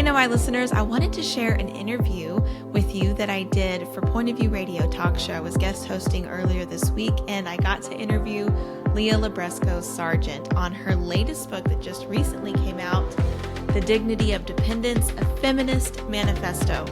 Hey, Know Why listeners, I wanted to share an interview with you that I did for Point of View Radio Talk Show. I was guest hosting earlier this week, and I got to interview Leah Libresco Sargeant on her latest book that just recently came out, The Dignity of Dependence, a Feminist Manifesto.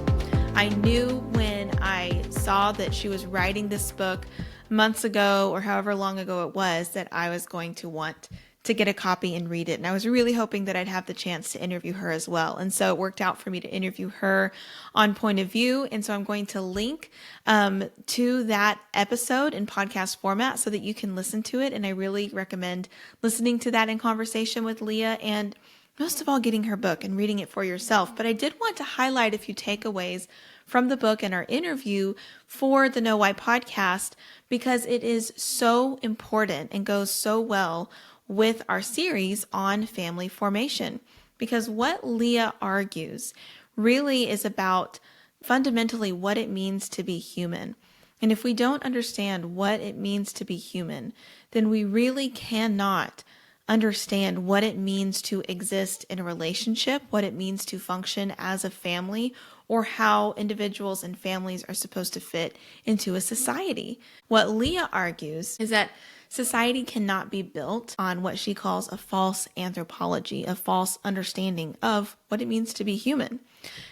I knew when I saw that she was writing this book months ago or however long ago it was that I was going to want to get a copy and read it. And I was really hoping that I'd have the chance to interview her as well. And so it worked out for me to interview her on Point of View. And so I'm going to link to that episode in podcast format so that you can listen to it. And I really recommend listening to that in conversation with Leah and most of all getting her book and reading it for yourself. But I did want to highlight a few takeaways from the book and our interview for the Know Why podcast because it is so important and goes so well with our series on family formation. Because what Leah argues really is about fundamentally what it means to be human. And if we don't understand what it means to be human, then we really cannot understand what it means to exist in a relationship, what it means to function as a family, or how individuals and families are supposed to fit into a society. What Leah argues is that society cannot be built on what she calls a false anthropology, a false understanding of what it means to be human.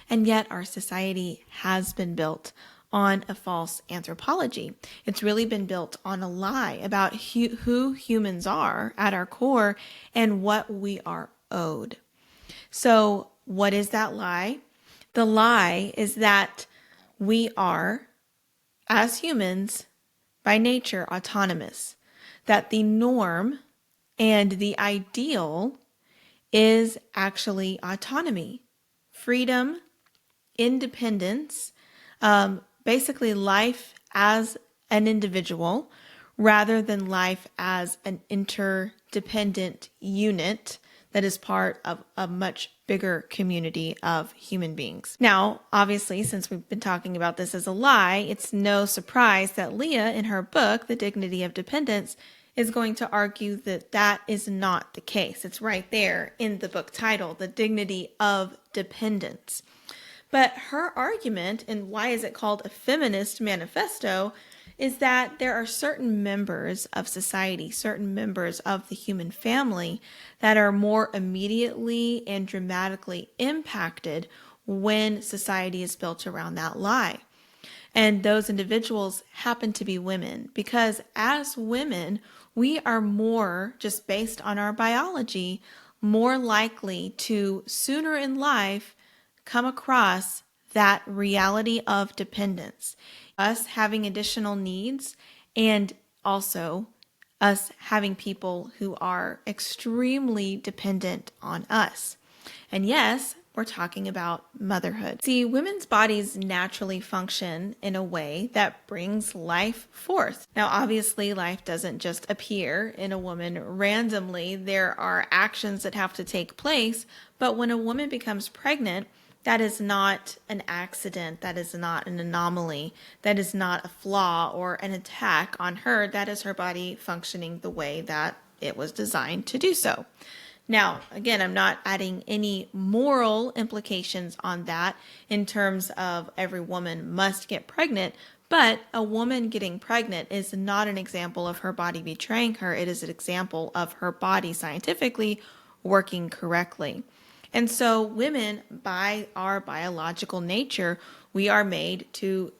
And yet our society has been built on a false anthropology. It's really been built on a lie about who humans are at our core and what we are owed. So what is that lie? The lie is that we are, as humans, by nature, autonomous. That the norm and the ideal is actually autonomy, freedom, independence, basically life as an individual rather than life as an interdependent unit that is part of a much bigger community of human beings. Now, obviously, since we've been talking about this as a lie, it's no surprise that Leah, in her book, The Dignity of Dependence, is going to argue that that is not the case. It's right there in the book title, The Dignity of Dependence. But her argument, and why is it called a Feminist Manifesto, is that there are certain members of society, certain members of the human family that are more immediately and dramatically impacted when society is built around that lie. And those individuals happen to be women because as women, we are more, just based on our biology, more likely to sooner in life come across that reality of dependence. Us having additional needs and also us having people who are extremely dependent on us. And yes, we're talking about motherhood. See, women's bodies naturally function in a way that brings life forth. Now, obviously, life doesn't just appear in a woman randomly. There are actions that have to take place. But when a woman becomes pregnant, that is not an accident. That is not an anomaly. That is not a flaw or an attack on her. That is her body functioning the way that it was designed to do so. Now, again, I'm not adding any moral implications on that in terms of every woman must get pregnant, but a woman getting pregnant is not an example of her body betraying her. It is an example of her body scientifically working correctly. And so women, by our biological nature, we are made to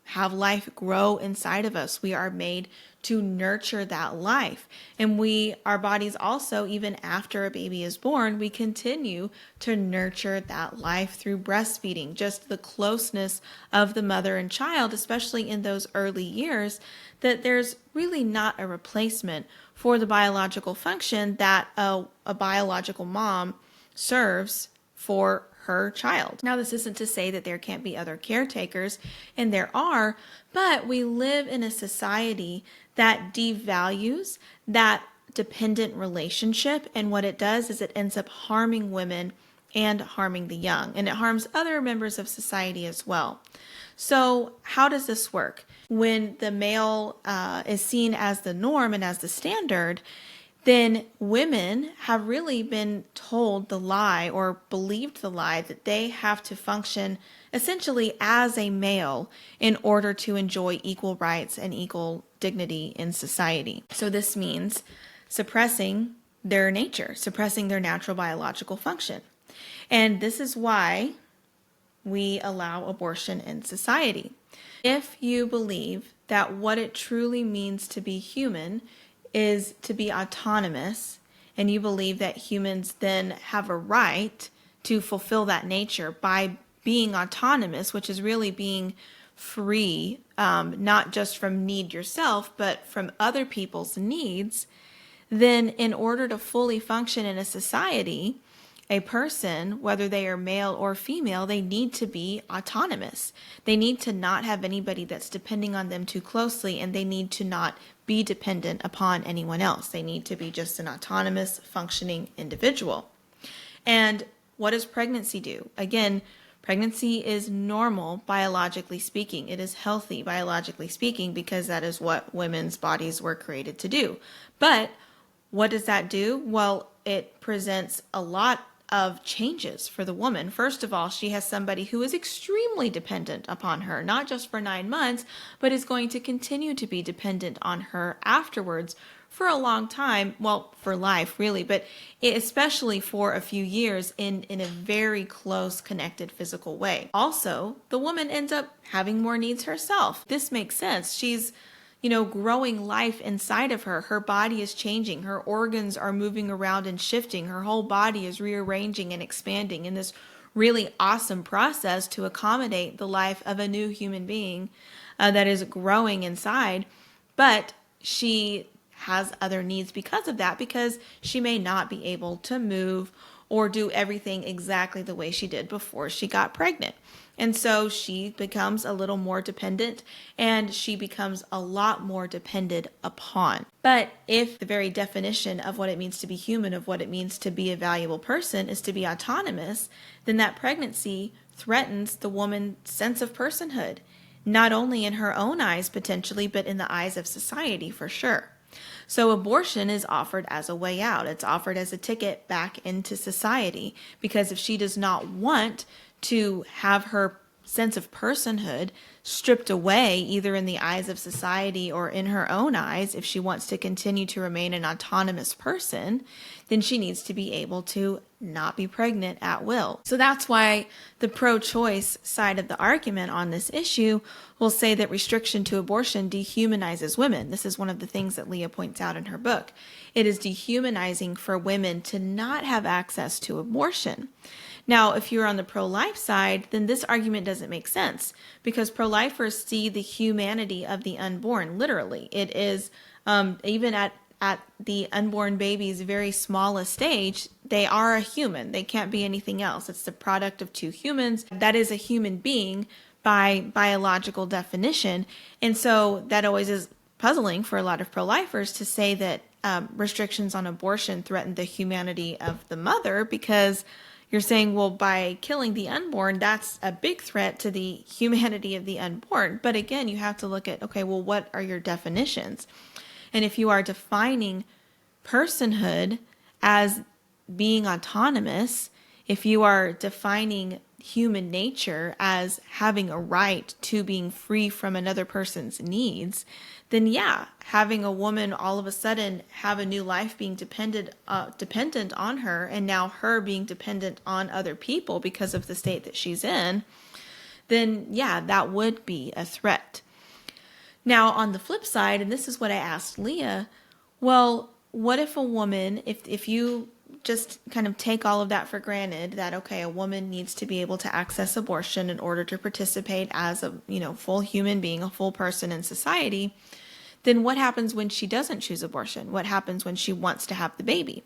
have life grow inside of us. We are made to nurture that life. And our bodies also, even after a baby is born, we continue to nurture that life through breastfeeding, just the closeness of the mother and child, especially in those early years, that there's really not a replacement for the biological function that a biological mom serves for her child. Now, this isn't to say that there can't be other caretakers, and there are, but we live in a society that devalues that dependent relationship, and what it does is it ends up harming women and harming the young, and it harms other members of society as well. So how does this work? When the male is seen as the norm and as the standard, then women have really been told the lie or believed the lie that they have to function essentially as a male in order to enjoy equal rights and equal dignity in society. So this means suppressing their nature, suppressing their natural biological function. And this is why we allow abortion in society. If you believe that what it truly means to be human is to be autonomous, and you believe that humans then have a right to fulfill that nature by being autonomous, which is really being free, not just from need yourself, but from other people's needs, then in order to fully function in a society, a person, whether they are male or female, they need to be autonomous. They need to not have anybody that's depending on them too closely, and they need to not be dependent upon anyone else. They need to be just an autonomous, functioning individual. And what does pregnancy do? Again, pregnancy is normal biologically speaking. It is healthy biologically speaking because that is what women's bodies were created to do. But what does that do? Well, it presents a lot of changes for the woman. First of all, she has somebody who is extremely dependent upon her, not just for 9 months, but is going to continue to be dependent on her afterwards for a long time. Well, for life, really, but especially for a few years in a very close, connected physical way. Also, the woman ends up having more needs herself. This makes sense. She's growing life inside of her. Her body is changing. Her organs are moving around and shifting. Her whole body is rearranging and expanding in this really awesome process to accommodate the life of a new human being that is growing inside. But she has other needs because of that, because she may not be able to move or do everything exactly the way she did before she got pregnant. And so she becomes a little more dependent, and she becomes a lot more depended upon. But if the very definition of what it means to be human, of what it means to be a valuable person, is to be autonomous, then that pregnancy threatens the woman's sense of personhood, not only in her own eyes potentially, but in the eyes of society for sure. So abortion is offered as a way out. It's offered as a ticket back into society, because if she does not want to have her sense of personhood stripped away, either in the eyes of society or in her own eyes, if she wants to continue to remain an autonomous person, then she needs to be able to not be pregnant at will. So that's why the pro-choice side of the argument on this issue will say that restriction to abortion dehumanizes women. This is one of the things that Leah points out in her book. It is dehumanizing for women to not have access to abortion. Now, if you're on the pro-life side, then this argument doesn't make sense, because pro-lifers see the humanity of the unborn, literally. It is, even at the unborn baby's very smallest stage, they are a human. They can't be anything else. It's the product of two humans. That is a human being by biological definition. And so that always is puzzling for a lot of pro-lifers to say that restrictions on abortion threaten the humanity of the mother, because you're saying, well, by killing the unborn, that's a big threat to the humanity of the unborn. But again, you have to look at, okay, well, what are your definitions? And if you are defining personhood as being autonomous, if you are defining human nature as having a right to being free from another person's needs, then yeah, having a woman all of a sudden have a new life being dependent on her, and now her being dependent on other people because of the state that she's in, then yeah, that would be a threat. Now, on the flip side, and this is what I asked Leah, well, what if a woman, if you just kind of take all of that for granted, that, okay, a woman needs to be able to access abortion in order to participate as a, full human being, a full person in society, then what happens when she doesn't choose abortion? What happens when she wants to have the baby?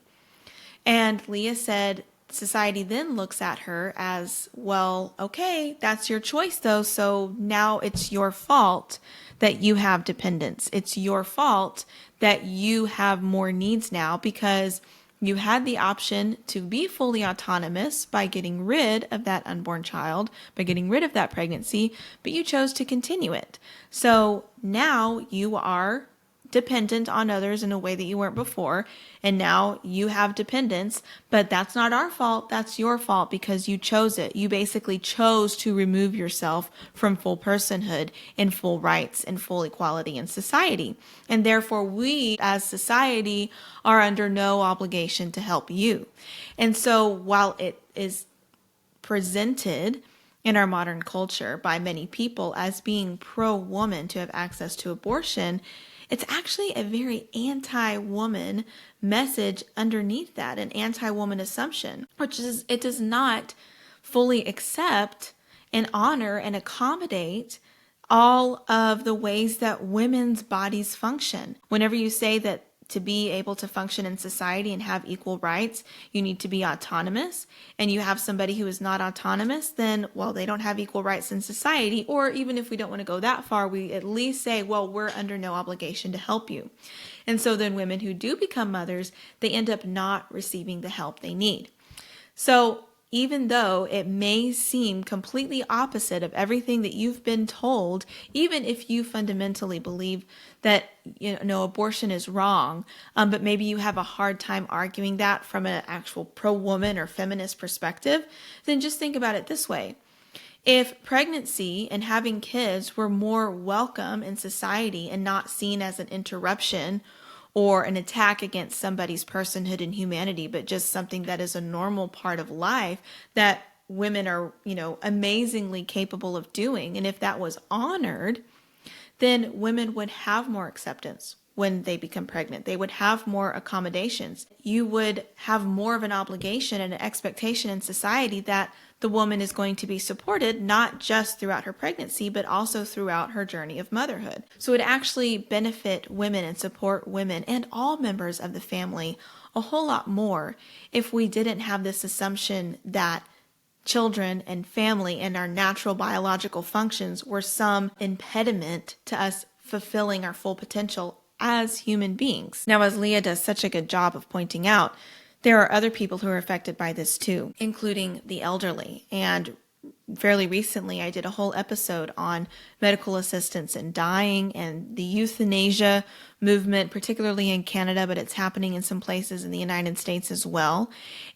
And Leah said, society then looks at her as, well, okay, that's your choice though, so now it's your fault that you have dependence. It's your fault that you have more needs now, because you had the option to be fully autonomous by getting rid of that unborn child, by getting rid of that pregnancy, but you chose to continue it. So now you are dependent on others in a way that you weren't before, and now you have dependence, but that's not our fault. That's your fault because you chose it. You basically chose to remove yourself from full personhood and full rights and full equality in society. And therefore, we as society are under no obligation to help you. And so while it is presented in our modern culture by many people as being pro-woman to have access to abortion, it's actually a very anti-woman message underneath that, an anti-woman assumption, which is it does not fully accept and honor and accommodate all of the ways that women's bodies function. Whenever you say that to be able to function in society and have equal rights, you need to be autonomous, and you have somebody who is not autonomous, then, well, they don't have equal rights in society. Or even if we don't want to go that far, we at least say, well, we're under no obligation to help you. And so then women who do become mothers, they end up not receiving the help they need. So even though it may seem completely opposite of everything that you've been told, even if you fundamentally believe that abortion is wrong, but maybe you have a hard time arguing that from an actual pro-woman or feminist perspective, then just think about it this way. If pregnancy and having kids were more welcome in society and not seen as an interruption or an attack against somebody's personhood and humanity, but just something that is a normal part of life that women are, amazingly capable of doing. And if that was honored, then women would have more acceptance when they become pregnant. They would have more accommodations. You would have more of an obligation and an expectation in society that the woman is going to be supported, not just throughout her pregnancy, but also throughout her journey of motherhood. So it actually benefit women and support women and all members of the family a whole lot more if we didn't have this assumption that children and family and our natural biological functions were some impediment to us fulfilling our full potential as human beings. Now, as Leah does such a good job of pointing out, there are other people who are affected by this too, including the elderly. And fairly recently, I did a whole episode on medical assistance in dying and the euthanasia movement, particularly in Canada, but it's happening in some places in the United States as well.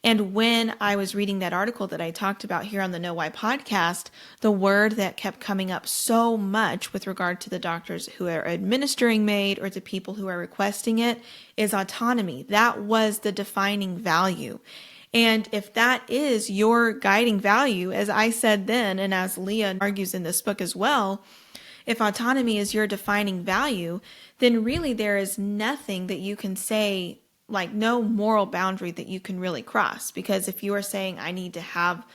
And when I was reading that article that I talked about here on the Know Why podcast, the word that kept coming up so much with regard to the doctors who are administering MAID or to people who are requesting it is autonomy. That was the defining value. And if that is your guiding value, as I said then, and as Leah argues in this book as well, if autonomy is your defining value, then really there is nothing that you can say, like no moral boundary that you can really cross. Because if you are saying, I need to have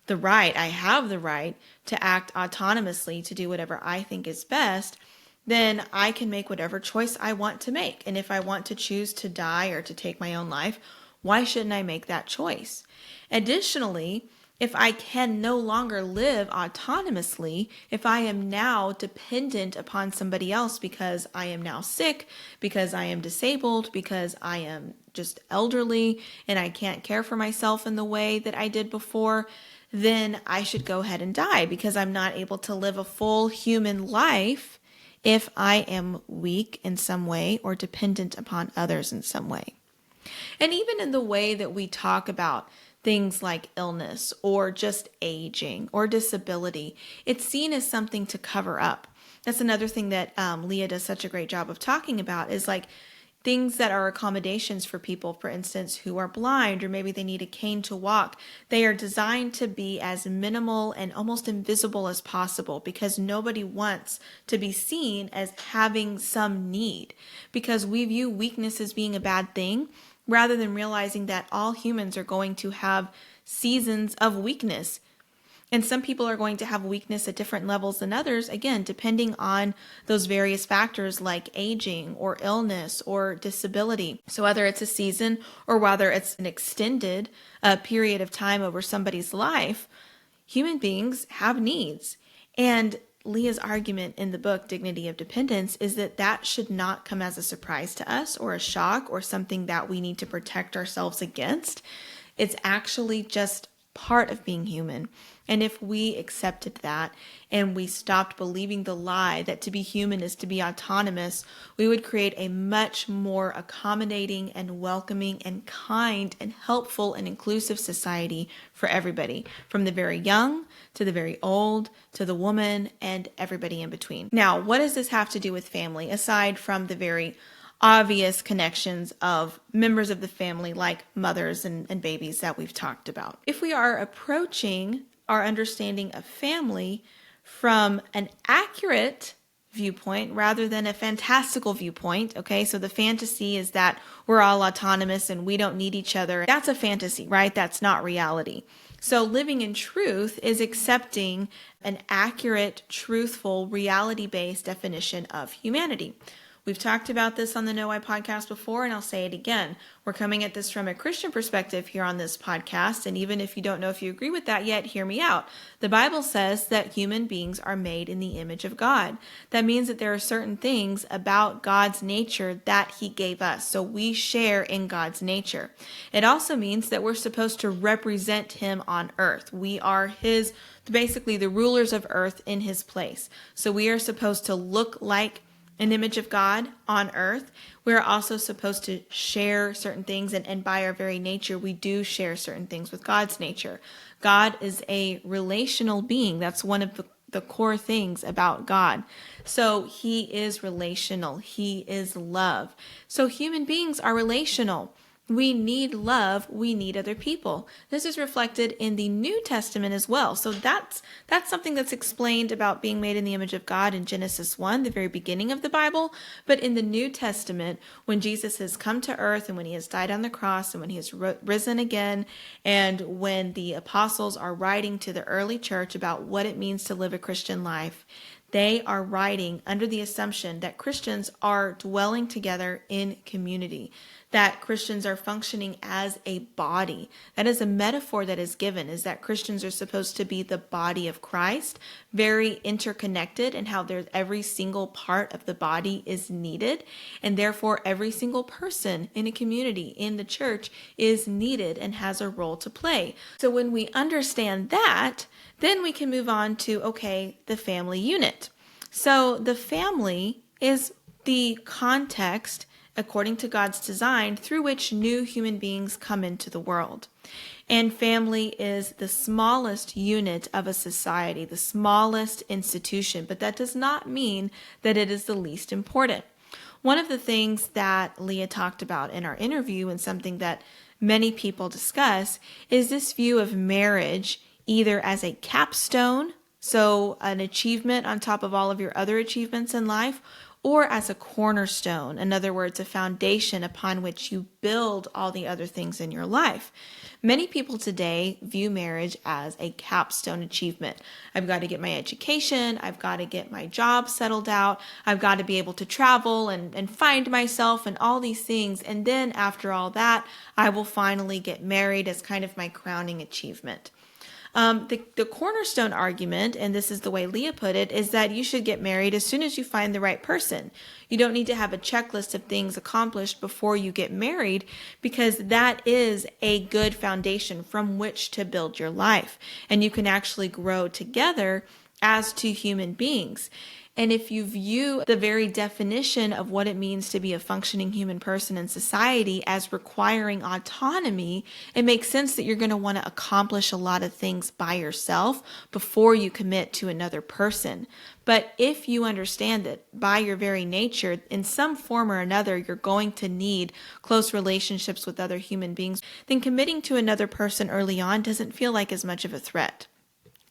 the right, I have the right to act autonomously to do whatever I think is best, then I can make whatever choice I want to make. And if I want to choose to die or to take my own life, why shouldn't I make that choice? Additionally, if I can no longer live autonomously, if I am now dependent upon somebody else because I am now sick, because I am disabled, because I am just elderly and I can't care for myself in the way that I did before, then I should go ahead and die because I'm not able to live a full human life if I am weak in some way or dependent upon others in some way. And even in the way that we talk about things like illness or just aging or disability, it's seen as something to cover up. That's another thing that Leah does such a great job of talking about is like things that are accommodations for people, for instance, who are blind or maybe they need a cane to walk. They are designed to be as minimal and almost invisible as possible because nobody wants to be seen as having some need because we view weakness as being a bad thing, rather than realizing that all humans are going to have seasons of weakness. And some people are going to have weakness at different levels than others, again, depending on those various factors like aging or illness or disability. So whether it's a season or whether it's an extended period of time over somebody's life, human beings have needs. And Leah's argument in the book, Dignity of Dependence, is that that should not come as a surprise to us or a shock or something that we need to protect ourselves against. It's actually just part of being human. And if we accepted that and we stopped believing the lie that to be human is to be autonomous, we would create a much more accommodating and welcoming and kind and helpful and inclusive society for everybody, from the very young to the very old to the woman and everybody in between. Now, what does this have to do with family, aside from the very obvious connections of members of the family like mothers and babies that we've talked about? If we are approaching our understanding of family from an accurate viewpoint rather than a fantastical viewpoint, okay? So the fantasy is that we're all autonomous and we don't need each other. That's a fantasy, right? That's not reality. So living in truth is accepting an accurate, truthful, reality-based definition of humanity. We've talked about this on the Know Why podcast before, and I'll say it again. We're coming at this from a Christian perspective here on this podcast, and even if you don't know if you agree with that yet, hear me out. The Bible says that human beings are made in the image of God. That means that there are certain things about God's nature that He gave us, so we share in God's nature. It also means that we're supposed to represent Him on earth. We are basically the rulers of earth in His place. So we are supposed to look like an image of God on earth. We're also supposed to share certain things, and by our very nature, we do share certain things with God's nature. God is a relational being. That's one of the core things about God. So He is relational. He is love. So human beings are relational. We need love. We need other people. This is reflected in the New Testament as well. So that's something that's explained about being made in the image of God in Genesis 1, the very beginning of the Bible. But in the New Testament, when Jesus has come to earth and when He has died on the cross and when He has risen again, and when the apostles are writing to the early church about what it means to live a Christian life, they are writing under the assumption that Christians are dwelling together in community, that Christians are functioning as a body. That is a metaphor that is given, is that Christians are supposed to be the body of Christ, very interconnected, and how there's every single part of the body is needed, and therefore every single person in a community, in the church, is needed and has a role to play. So when we understand that, then we can move on to, okay, the family unit. So the family is the context, according to God's design, through which new human beings come into the world. And family is the smallest unit of a society, the smallest institution, but that does not mean that it is the least important. One of the things that Leah talked about in our interview, and something that many people discuss, is this view of marriage either as a capstone, so an achievement on top of all of your other achievements in life, or as a cornerstone, in other words, a foundation upon which you build all the other things in your life. Many people today view marriage as a capstone achievement. I've got to get my education, I've got to get my job settled out, I've got to be able to travel and find myself and all these things, and then after all that, I will finally get married as kind of my crowning achievement. The cornerstone argument, and this is the way Leah put it, is that you should get married as soon as you find the right person. You don't need to have a checklist of things accomplished before you get married, because that is a good foundation from which to build your life. And you can actually grow together as two human beings. And if you view the very definition of what it means to be a functioning human person in society as requiring autonomy, it makes sense that you're going to want to accomplish a lot of things by yourself before you commit to another person. But if you understand that by your very nature, in some form or another, you're going to need close relationships with other human beings, then committing to another person early on doesn't feel like as much of a threat.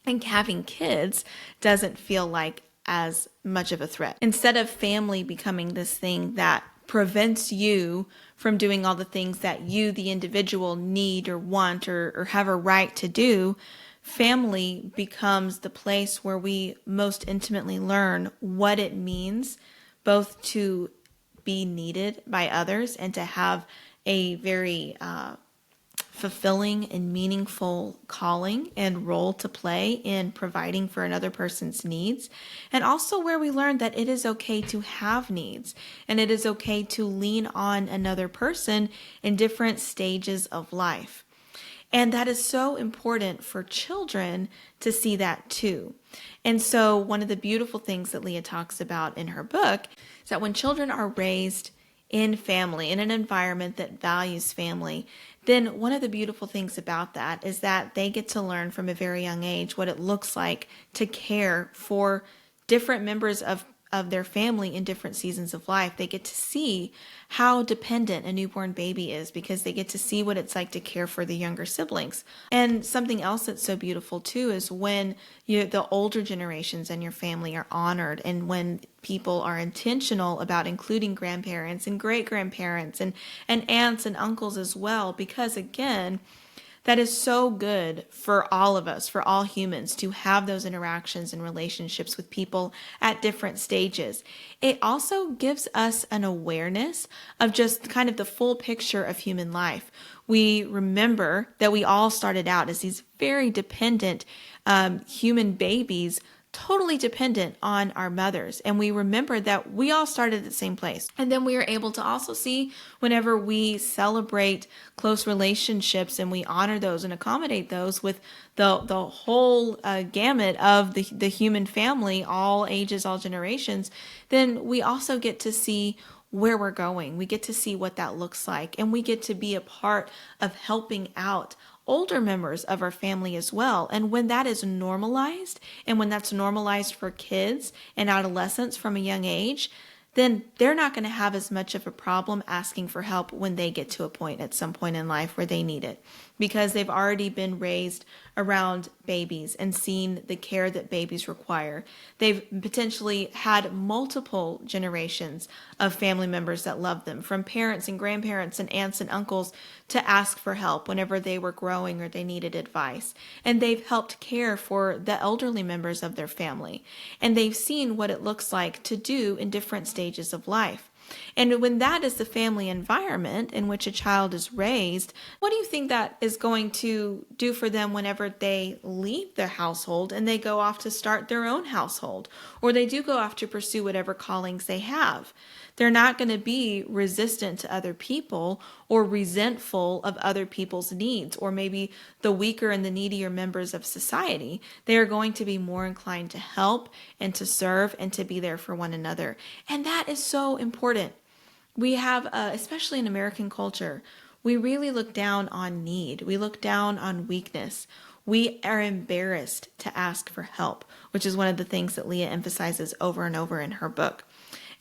And having kids doesn't feel like as much of a threat. Instead of family becoming this thing that prevents you from doing all the things that you, the individual, need or want or have a right to do, family becomes the place where we most intimately learn what it means both to be needed by others and to have a very fulfilling and meaningful calling and role to play in providing for another person's needs, and also where we learn that it is okay to have needs and it is okay to lean on another person in different stages of life. And that is so important for children to see that too. And so one of the beautiful things that Leah talks about in her book is that when children are raised in family, in an environment that values family, then one of the beautiful things about that is that they get to learn from a very young age what it looks like to care for different members of their family in different seasons of life. They get to see how dependent a newborn baby is because they get to see what it's like to care for the younger siblings. And something else that's so beautiful too is when the older generations in your family are honored, and when people are intentional about including grandparents and great-grandparents and aunts and uncles as well, because again, that is so good for all of us, for all humans, to have those interactions and relationships with people at different stages. It also gives us an awareness of just kind of the full picture of human life. We remember that we all started out as these very dependent human babies, totally dependent on our mothers. And we remember that we all started at the same place. And then we are able to also see whenever we celebrate close relationships and we honor those and accommodate those with the whole gamut of the human family, all ages, all generations, then we also get to see where we're going. We get to see what that looks like. And we get to be a part of helping out older members of our family as well. And when that is normalized, and when that's normalized for kids and adolescents from a young age, then they're not going to have as much of a problem asking for help when they get to a point at some point in life where they need it, because they've already been raised around babies and seen the care that babies require. They've potentially had multiple generations of family members that love them, from parents and grandparents and aunts and uncles, to ask for help whenever they were growing or they needed advice. And they've helped care for the elderly members of their family. And they've seen what it looks like to do in different stages of life. And when that is the family environment in which a child is raised, what do you think that is going to do for them whenever they leave their household and they go off to start their own household, or they do go off to pursue whatever callings they have? They're not going to be resistant to other people or resentful of other people's needs, or maybe the weaker and the needier members of society. They are going to be more inclined to help and to serve and to be there for one another. And that is so important. We have, especially in American culture, we really look down on need. We look down on weakness. We are embarrassed to ask for help, which is one of the things that Leah emphasizes over and over in her book.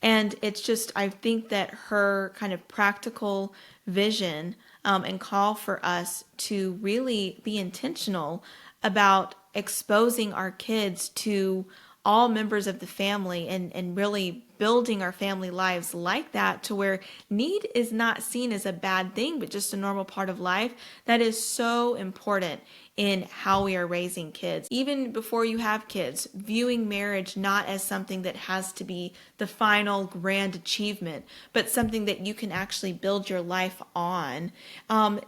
And it's just, I think that her kind of practical vision and call for us to really be intentional about exposing our kids to all members of the family and really building our family lives like that, to where need is not seen as a bad thing, but just a normal part of life. That is so important in how we are raising kids. Even before you have kids, viewing marriage not as something that has to be the final grand achievement, but something that you can actually build your life on,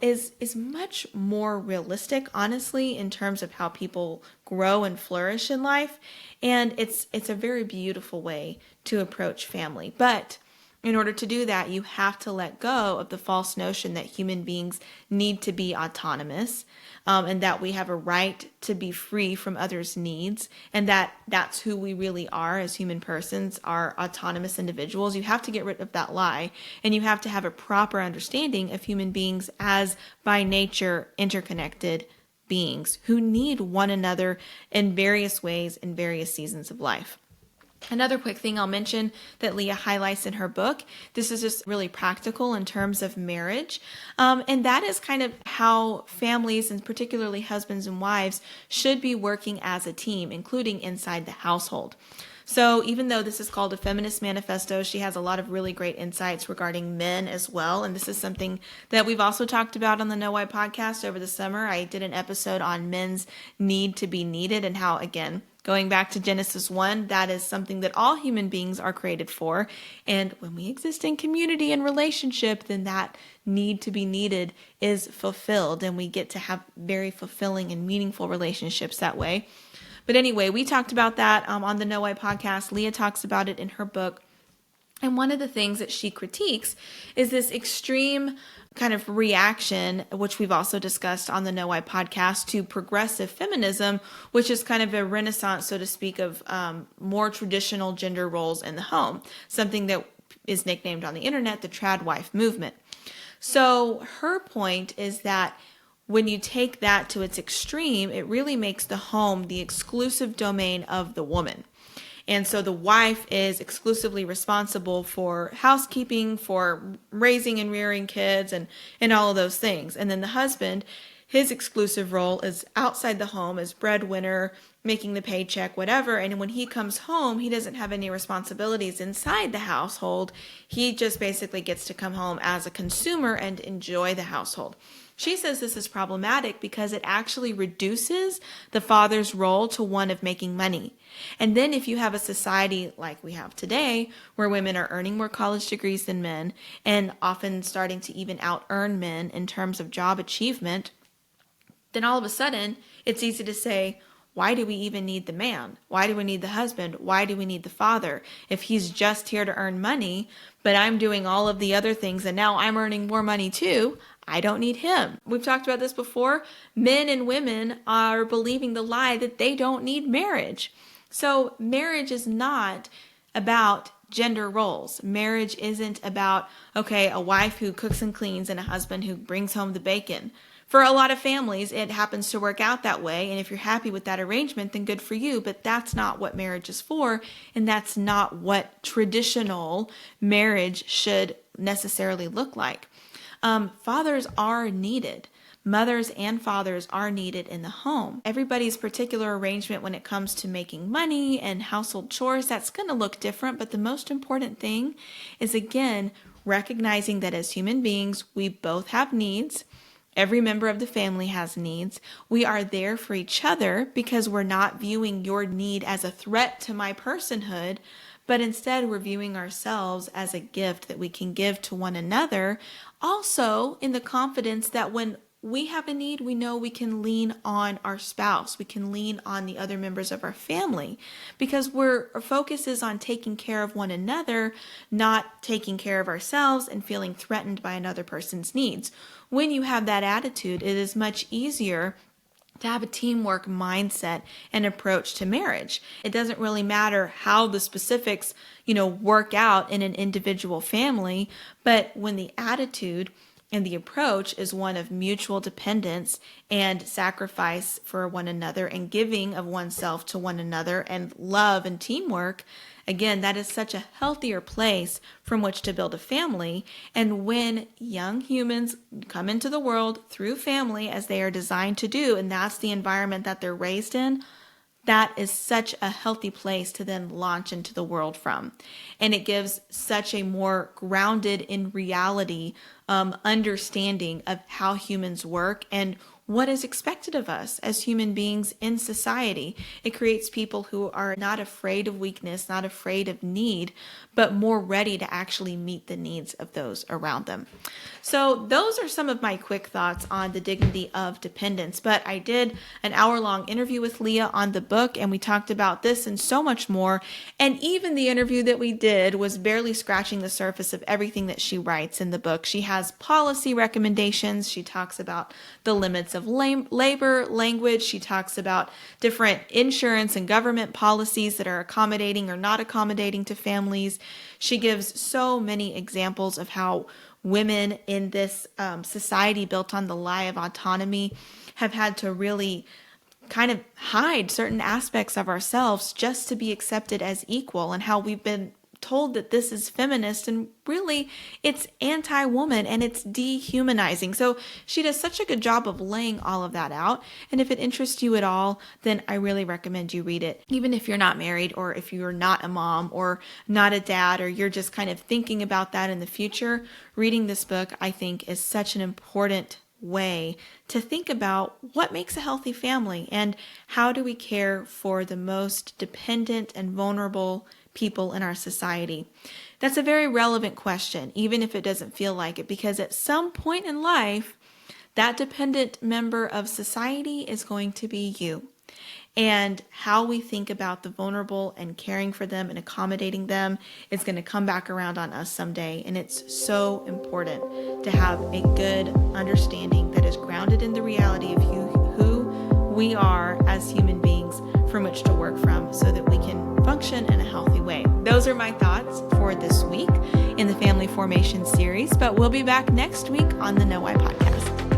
is much more realistic, honestly, in terms of how people grow and flourish in life. And it's a very beautiful way to approach family. But in order to do that, you have to let go of the false notion that human beings need to be autonomous, and that we have a right to be free from others' needs, and that's who we really are as human persons, are autonomous individuals. You have to get rid of that lie, and you have to have a proper understanding of human beings as, by nature, interconnected beings who need one another in various ways in various seasons of life. Another quick thing I'll mention that Leah highlights in her book, this is just really practical in terms of marriage, and that is kind of how families, and particularly husbands and wives, should be working as a team, including inside the household. So even though this is called a Feminist Manifesto, she has a lot of really great insights regarding men as well. And this is something that we've also talked about on the Know Why podcast over the summer. I did an episode on men's need to be needed, and how, again, going back to Genesis 1, that is something that all human beings are created for. And when we exist in community and relationship, then that need to be needed is fulfilled, and we get to have very fulfilling and meaningful relationships that way. But anyway, we talked about that on the Know Why podcast. Leah talks about it in her book. And one of the things that she critiques is this extreme kind of reaction, which we've also discussed on the Know Why podcast, to progressive feminism, which is kind of a renaissance, so to speak, of more traditional gender roles in the home, something that is nicknamed on the internet the trad wife movement. So her point is that when you take that to its extreme, it really makes the home the exclusive domain of the woman. And so the wife is exclusively responsible for housekeeping, for raising and rearing kids, and all of those things. And then the husband, his exclusive role is outside the home as breadwinner, making the paycheck, whatever. And when he comes home, he doesn't have any responsibilities inside the household. He just basically gets to come home as a consumer and enjoy the household. She says this is problematic because it actually reduces the father's role to one of making money. And then if you have a society like we have today, where women are earning more college degrees than men and often starting to even out-earn men in terms of job achievement, then all of a sudden it's easy to say, why do we even need the man? Why do we need the husband? Why do we need the father? If he's just here to earn money, but I'm doing all of the other things and now I'm earning more money too, I don't need him. We've talked about this before. Men and women are believing the lie that they don't need marriage. So marriage is not about gender roles. Marriage isn't about, okay, a wife who cooks and cleans and a husband who brings home the bacon. For a lot of families, it happens to work out that way. And if you're happy with that arrangement, then good for you. But that's not what marriage is for. And that's not what traditional marriage should necessarily look like. Fathers are needed. Mothers and fathers are needed in the home. Everybody's particular arrangement when it comes to making money and household chores, that's going to look different. But the most important thing is, again, recognizing that as human beings, we both have needs. Every member of the family has needs. We are there for each other because we're not viewing your need as a threat to my personhood, but instead we're viewing ourselves as a gift that we can give to one another. Also, in the confidence that when we have a need, we know we can lean on our spouse. We can lean on the other members of our family because our focus is on taking care of one another, not taking care of ourselves and feeling threatened by another person's needs. When you have that attitude, it is much easier to have a teamwork mindset and approach to marriage. It doesn't really matter how the specifics, work out in an individual family, but when the attitude and the approach is one of mutual dependence and sacrifice for one another and giving of oneself to one another and love and teamwork, again, that is such a healthier place from which to build a family. And when young humans come into the world through family as they are designed to do, and that's the environment that they're raised in, that is such a healthy place to then launch into the world from. And it gives such a more grounded in reality understanding of how humans work and what is expected of us as human beings in society. It creates people who are not afraid of weakness, not afraid of need, but more ready to actually meet the needs of those around them. So those are some of my quick thoughts on the dignity of dependence. But I did an hour-long interview with Leah on the book, and we talked about this and so much more. And even the interview that we did was barely scratching the surface of everything that she writes in the book. She has policy recommendations. She talks about the limits of labor language. She talks about different insurance and government policies that are accommodating or not accommodating to families. She gives so many examples of how women in this society built on the lie of autonomy have had to really kind of hide certain aspects of ourselves just to be accepted as equal, and how we've been told that this is feminist and really it's anti-woman and it's dehumanizing. So she does such a good job of laying all of that out. And if it interests you at all, then I really recommend you read it. Even if you're not married, or if you're not a mom or not a dad, or you're just kind of thinking about that in the future, reading this book, I think, is such an important way to think about what makes a healthy family and how do we care for the most dependent and vulnerable people in our society. That's a very relevant question, even if it doesn't feel like it, because at some point in life, that dependent member of society is going to be you. And how we think about the vulnerable and caring for them and accommodating them is going to come back around on us someday. And it's so important to have a good understanding that is grounded in the reality of who we are as human beings from which to work from so that we can function in a healthy way. Those are my thoughts for this week in the Family Formation series, but we'll be back next week on the Know Why podcast.